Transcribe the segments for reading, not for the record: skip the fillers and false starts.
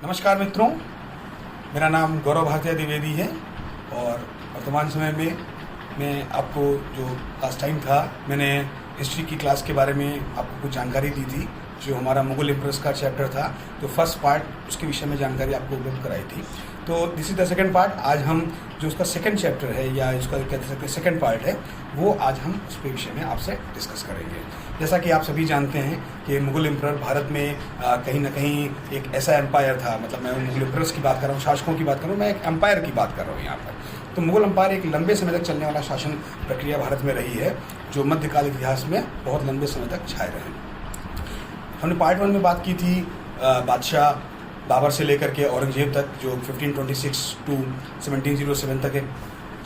नमस्कार मित्रों, मेरा नाम गौरव भारतीय द्विवेदी है और वर्तमान समय में मैं आपको जो लास्ट टाइम था मैंने हिस्ट्री की क्लास के बारे में आपको कुछ जानकारी दी थी। जो हमारा मुगल एम्परर्स का चैप्टर था तो फर्स्ट पार्ट उसके विषय में जानकारी आपको उपलब्ध कराई थी। तो this is the second part. आज हम जो उसका सेकंड चैप्टर है या इसका कहते सकते सेकंड पार्ट है वो आज हम उसके विषय में आपसे डिस्कस करेंगे। जैसा कि आप सभी जानते हैं कि मुगल एम्परर भारत में कहीं ना कहीं एक ऐसा एम्पायर था, मतलब मैं मुगल एम्परर्स की बात कर रहा हूँ, शासकों की बात कर रहा हूँ, मैं एक एम्पायर की बात कर रहा हूँ यहाँ पर। तो मुगल एम्पायर एक लंबे समय तक चलने वाला शासन प्रक्रिया भारत में रही है जो मध्यकाल इतिहास में बहुत लंबे समय तक छाए रहे। हमने पार्ट 1 में बात की थी बादशाह बाबर से लेकर के औरंगजेब तक, जो 1526 टू 1707 तक एक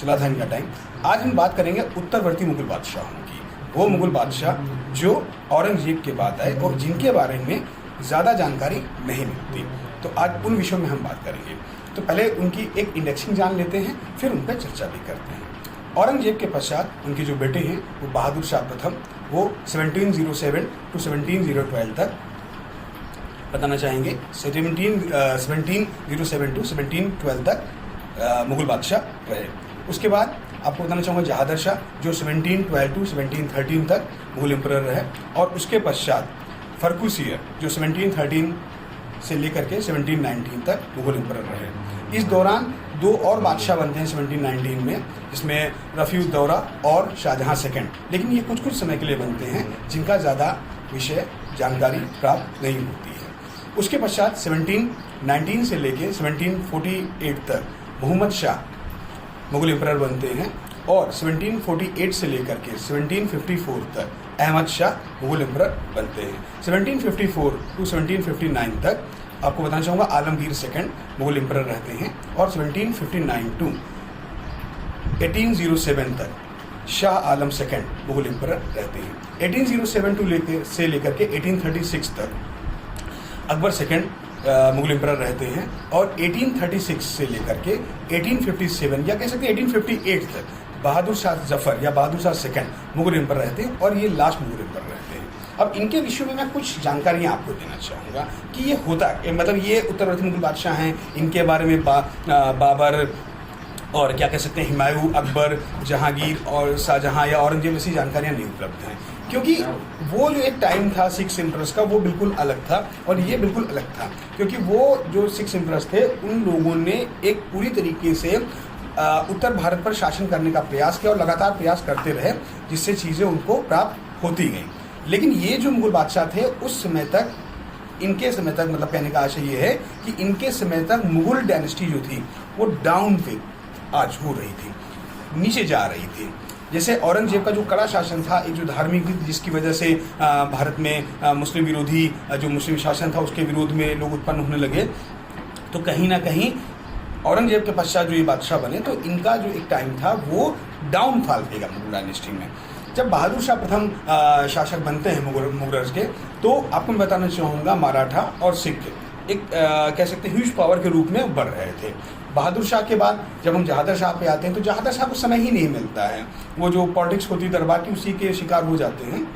चला था इनका टाइम। आज हम बात करेंगे उत्तरवर्ती मुगल बादशाहों की, वो मुगल बादशाह जो औरंगजेब के बाद आए और जिनके बारे में ज़्यादा जानकारी नहीं मिलती। तो आज उन विषयों में हम बात करेंगे। तो पहले उनकी एक इंडेक्सिंग जान लेते हैं, फिर उन पर चर्चा भी करते हैं। औरंगजेब के पश्चात उनके जो बेटे हैं वो बहादुर शाह प्रथम, वो 1707 टू 1712 तक बताना चाहेंगे। 1707 टू 1712 तक मुगल बादशाह रहे। उसके बाद आपको बताना चाहूँगा जहादर शाह जो 1712 टू 1713 तक मुगल एम्परर रहे। और उसके पश्चात फर्रुखसियर जो 1713 से लेकर के 1719 तक मुगल एम्परर रहे। इस दौरान दो और बादशाह बनते हैं 1719 में, जिसमें रफ़ी-उद-दौला और शाहजहाँ सेकंड, लेकिन ये कुछ समय के लिए बनते हैं जिनका ज़्यादा विषय जानकारी प्राप्त नहीं होती है। उसके पश्चात 1719 से लेके 1748 तक मोहम्मद शाह मुगल एम्परर बनते हैं और 1748 से लेकर के 1754 तक अहमद शाह मुगल एम्परर बनते हैं। 1754 टू 1759 तक आपको बताना चाहूँगा आलमगीर सेकंड मुगल एम्परर रहते हैं और 1759 टू 1807 तक शाह आलम सेकंड मुगल एम्परर रहते हैं। 1807 से लेकर के 1836 तक अकबर सेकंड मुगल एम्परर रहते हैं और 1836 से लेकर के 1857 या कह सकते हैं 1858 तक बहादुर शाह जफर या बहादुर शाह सेकंड मुगल एम्परर रहते हैं और ये लास्ट मुगल एम्परर रहते हैं। अब इनके विषयों में मैं कुछ जानकारियाँ आपको देना चाहूँगा कि ये होता मतलब ये उत्तरवर्ती मुगल बादशाह हैं, इनके बारे में बाबर और क्या कह सकते हैं हुमायूं, अकबर, जहांगीर और शाहजहां या औरंगजेब जैसी जानकारियाँ नहीं उपलब्ध हैं, क्योंकि वो जो एक टाइम था सिक्स एम्परर्स का वो बिल्कुल अलग था और ये बिल्कुल अलग था। क्योंकि वो जो सिक्स एम्परर्स थे उन लोगों ने एक पूरी तरीके से उत्तर भारत पर शासन करने का प्रयास किया और लगातार प्रयास करते रहे, जिससे चीज़ें उनको प्राप्त होती गई। लेकिन ये जो मुगल बादशाह थे उस समय तक, इनके समय तक, मतलब कहने का आशय ये है कि इनके समय तक मुगल डायनेस्टी जो थी वो डाउन पे आज हो रही थी, नीचे जा रही थी। जैसे औरंगजेब का जो कड़ा शासन था, एक जो धार्मिक नीति जिसकी वजह से भारत में मुस्लिम विरोधी जो मुस्लिम शासन था उसके विरोध में लोग उत्पन्न होने लगे, तो कहीं ना कहीं औरंगजेब के पश्चात जो ये बादशाह बने तो इनका जो एक टाइम था वो डाउनफॉल देगा मुगल डायनेस्टी में। जब बहादुर शाह प्रथम शासक बनते हैं मुगलर्स के, तो आपको मैं बताना चाहूँगा मराठा और सिख एक कह सकते हैं ह्यूज पावर के रूप में बढ़ रहे थे। बहादुर शाह के बाद जब हम जहादर शाह पे आते हैं तो जहादर शाह को समय ही नहीं मिलता है, वो जो पॉलिटिक्स होती है दरबार की उसी के शिकार हो जाते हैं।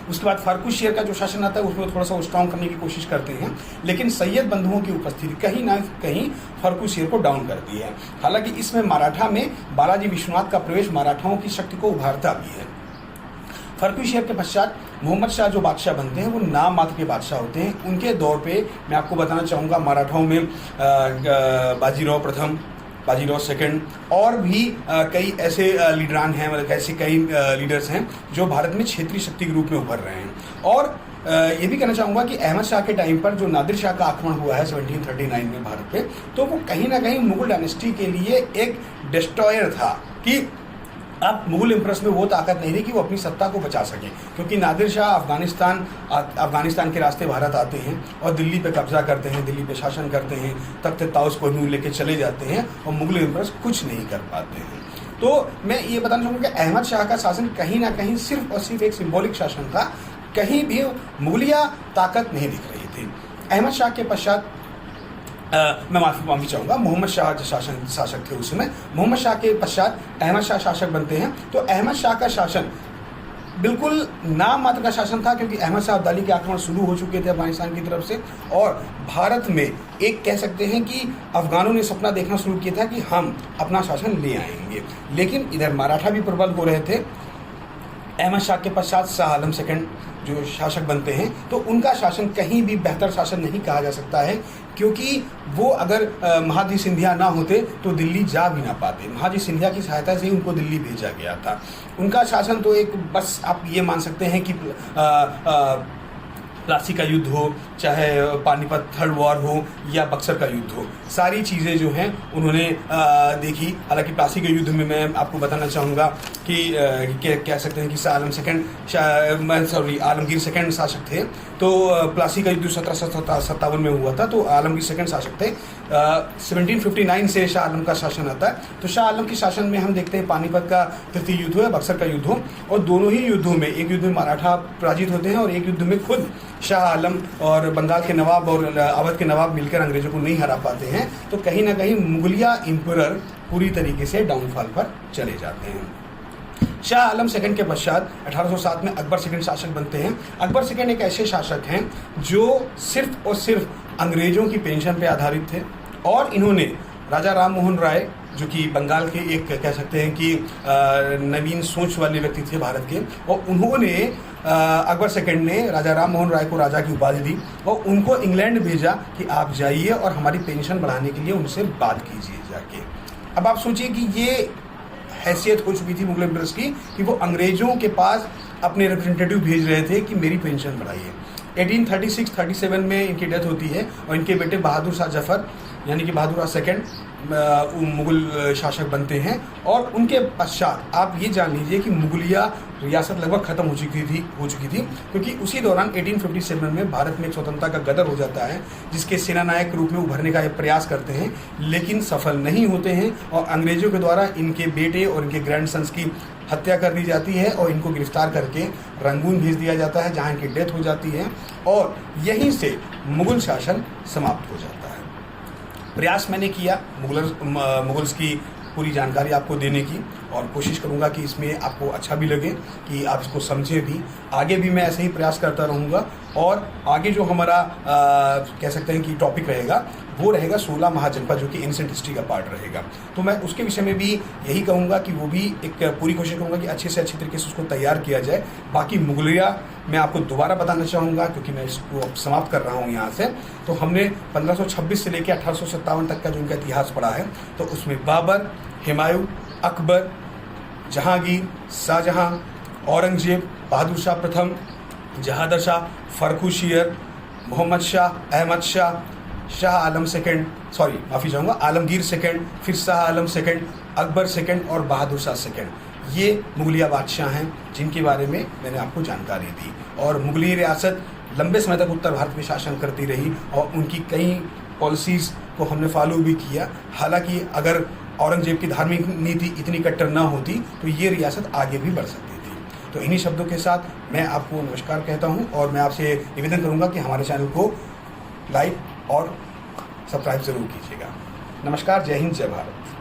उसके बाद फर्रुखसियर का जो शासन आता है उसमें थोड़ा सा स्ट्रॉन्ग करने की कोशिश करते हैं, लेकिन सैयद बंधुओं की उपस्थिति कहीं ना कहीं फर्रुखसियर को डाउन करती है। हालांकि इसमें मराठा में बालाजी विश्वनाथ का प्रवेश मराठाओं की शक्ति को उभारता भी है। फर्रुखसियर के पश्चात मोहम्मद शाह जो बादशाह बनते हैं वो नाम मात्र के बादशाह होते हैं। उनके दौर पे मैं आपको बताना चाहूँगा मराठाओं में बाजीराव प्रथम, बाजीराव सेकंड और भी कई ऐसे लीडरान हैं, मतलब ऐसे कई लीडर्स हैं जो भारत में क्षेत्रीय शक्ति के रूप में उभर रहे हैं। और ये भी कहना चाहूँगा कि अहमद शाह के टाइम पर जो नादिर शाह का आक्रमण हुआ है 1739 में भारत पे, तो वो कहीं ना कहीं मुगल डायनेस्टी के लिए एक डिस्ट्रॉयर था कि अब मुगल एम्परर्स में वो ताकत नहीं रही कि वो अपनी सत्ता को बचा सकें, क्योंकि नादिर शाह अफगानिस्तान के रास्ते भारत आते हैं और दिल्ली पे कब्जा करते हैं, दिल्ली पे शासन करते हैं, तख्त ताउस कोहिनूर लेके चले जाते हैं और मुगल एम्परर्स कुछ नहीं कर पाते हैं। तो मैं ये बताना चाहूँगा कि अहमद शाह का शासन कहीं ना कहीं सिर्फ और सिर्फ एक सिंबॉलिक शासन था, कहीं भी मुगलिया ताकत नहीं दिख रही थी। अहमद शाह के पश्चात मैं माफ़ी चाहूँगा, मोहम्मद शाह जो शासक थे उस समय, मोहम्मद शाह के पश्चात अहमद शाह शासक बनते हैं। तो अहमद शाह का शासन बिल्कुल नाम मात्र का शासन था, क्योंकि अहमद शाह अब्दाली के आक्रमण शुरू हो चुके थे अफगानिस्तान की तरफ से, और भारत में एक कह सकते हैं कि अफगानों ने सपना देखना शुरू किया था कि हम अपना शासन ले आएंगे। लेकिन इधर मराठा भी प्रबल हो रहे थे। अहमद शाह के पश्चात शाह आलम सेकंड जो शासक बनते हैं, तो उनका शासन कहीं भी बेहतर शासन नहीं कहा जा सकता है, क्योंकि वो अगर महाजी सिंधिया ना होते तो दिल्ली जा भी ना पाते। महाजी सिंधिया की सहायता से ही उनको दिल्ली भेजा गया था। उनका शासन तो एक बस आप ये मान सकते हैं कि प्लासी का युद्ध हो, चाहे पानीपत थर्ड वॉर हो, या बक्सर का युद्ध हो, सारी चीज़ें जो हैं उन्होंने देखी। हालांकि प्लासी के युद्ध में मैं आपको बताना चाहूँगा कि कह सकते हैं कि शाह आलम सेकंड आलमगीर सेकंड शासक थे। तो प्लासी का युद्ध 1757 में हुआ था, तो आलमगीर सेकंड शासक थे। 1759 से शाह आलम का शासन आता है। तो शाह आलम के शासन में हम देखते हैं पानीपत का तृतीय युद्ध हो या बक्सर का युद्ध हो, और दोनों ही युद्धों में, एक युद्ध में मराठा पराजित होते हैं और एक युद्ध में खुद शाह आलम और बंगाल के नवाब और अवध के नवाब मिलकर अंग्रेजों को नहीं हरा पाते हैं। तो कहीं ना कहीं मुगलिया इंपरर पूरी तरीके से डाउनफॉल पर चले जाते हैं। शाह आलम सेकंड के पश्चात 1807 में अकबर सेकंड शासक बनते हैं। अकबर सेकंड एक ऐसे शासक हैं जो सिर्फ और सिर्फ अंग्रेजों की पेंशन पे आधारित थे, और इन्होंने राजा राम मोहन राय, जो कि बंगाल के एक कह सकते हैं कि नवीन सोच वाले व्यक्ति थे भारत के, और उन्होंने अकबर सेकंड ने राजा राम मोहन राय को राजा की उपाधि दी और उनको इंग्लैंड भेजा कि आप जाइए और हमारी पेंशन बढ़ाने के लिए उनसे बात कीजिए जाके। अब आप सोचिए कि ये हैसियत हो चुकी थी मुगल एम्परर्स की कि वो अंग्रेजों के पास अपने रिप्रेजेंटेटिव भेज रहे थे कि मेरी पेंशन बढ़ाइए। 1836-37 में इनकी डेथ होती है, और इनके बेटे बहादुर शाह जफर यानी कि बहादुर शाह सेकंड मुगल शासक बनते हैं। और उनके पश्चात आप ये जान लीजिए कि मुगलिया रियासत लगभग ख़त्म हो चुकी थी, क्योंकि उसी दौरान 1857 में भारत में एक स्वतंत्रता का गदर हो जाता है, जिसके सेना नायक के रूप में उभरने का प्रयास करते हैं, लेकिन सफल नहीं होते हैं, और अंग्रेजों के द्वारा इनके बेटे और इनके ग्रैंडसन्स की हत्या कर दी जाती है और इनको गिरफ्तार करके रंगून भेज दिया जाता है, जहाँ इनकी डेथ हो जाती है, और यहीं से मुगल शासन समाप्त हो जाता है। प्रयास मैंने किया मुगल्स की पूरी जानकारी आपको देने की, और कोशिश करूंगा कि इसमें आपको अच्छा भी लगे, कि आप इसको समझें भी। आगे भी मैं ऐसे ही प्रयास करता रहूंगा, और आगे जो हमारा कह सकते हैं कि टॉपिक रहेगा वो रहेगा 16 महाजनपद, जो कि एंशिएंट हिस्ट्री का पार्ट रहेगा। तो मैं उसके विषय में भी यही कहूँगा कि वो भी एक पूरी कोशिश करूँगा कि अच्छे से अच्छी तरीके से उसको तैयार किया जाए। बाकी मुगलिया मैं आपको दोबारा बताना चाहूँगा, क्योंकि मैं इसको अब समाप्त कर रहा हूँ यहाँ से। तो हमने 1526 से लेकर 1857 तक का जो उनका इतिहास पढ़ा है, तो उसमें बाबर, हुमायूं, अकबर, जहांगीर, शाहजहां, औरंगजेब, बहादुर शाह प्रथम, जहादर शाह, फर्रुखशियर, मोहम्मद शाह, अहमद शाह, शाह आलम सेकंड, आलमगीर सेकंड, फिर शाह आलम सेकंड, अकबर सेकंड और बहादुर शाह सेकंड। ये मुगलिया बादशाह हैं जिनके बारे में मैंने आपको जानकारी दी। और मुगली रियासत लंबे समय तक उत्तर भारत में शासन करती रही, और उनकी कई पॉलिसीज़ को हमने फॉलो भी किया। हालांकि अगर औरंगजेब की धार्मिक नीति इतनी कट्टर ना होती तो ये रियासत आगे भी बढ़ सकती थी। तो इन्हीं शब्दों के साथ मैं आपको नमस्कार कहता हूँ, और मैं आपसे निवेदन करूँगा कि हमारे चैनल को लाइक और सब्सक्राइब ज़रूर कीजिएगा। नमस्कार, जय हिंद, जय भारत।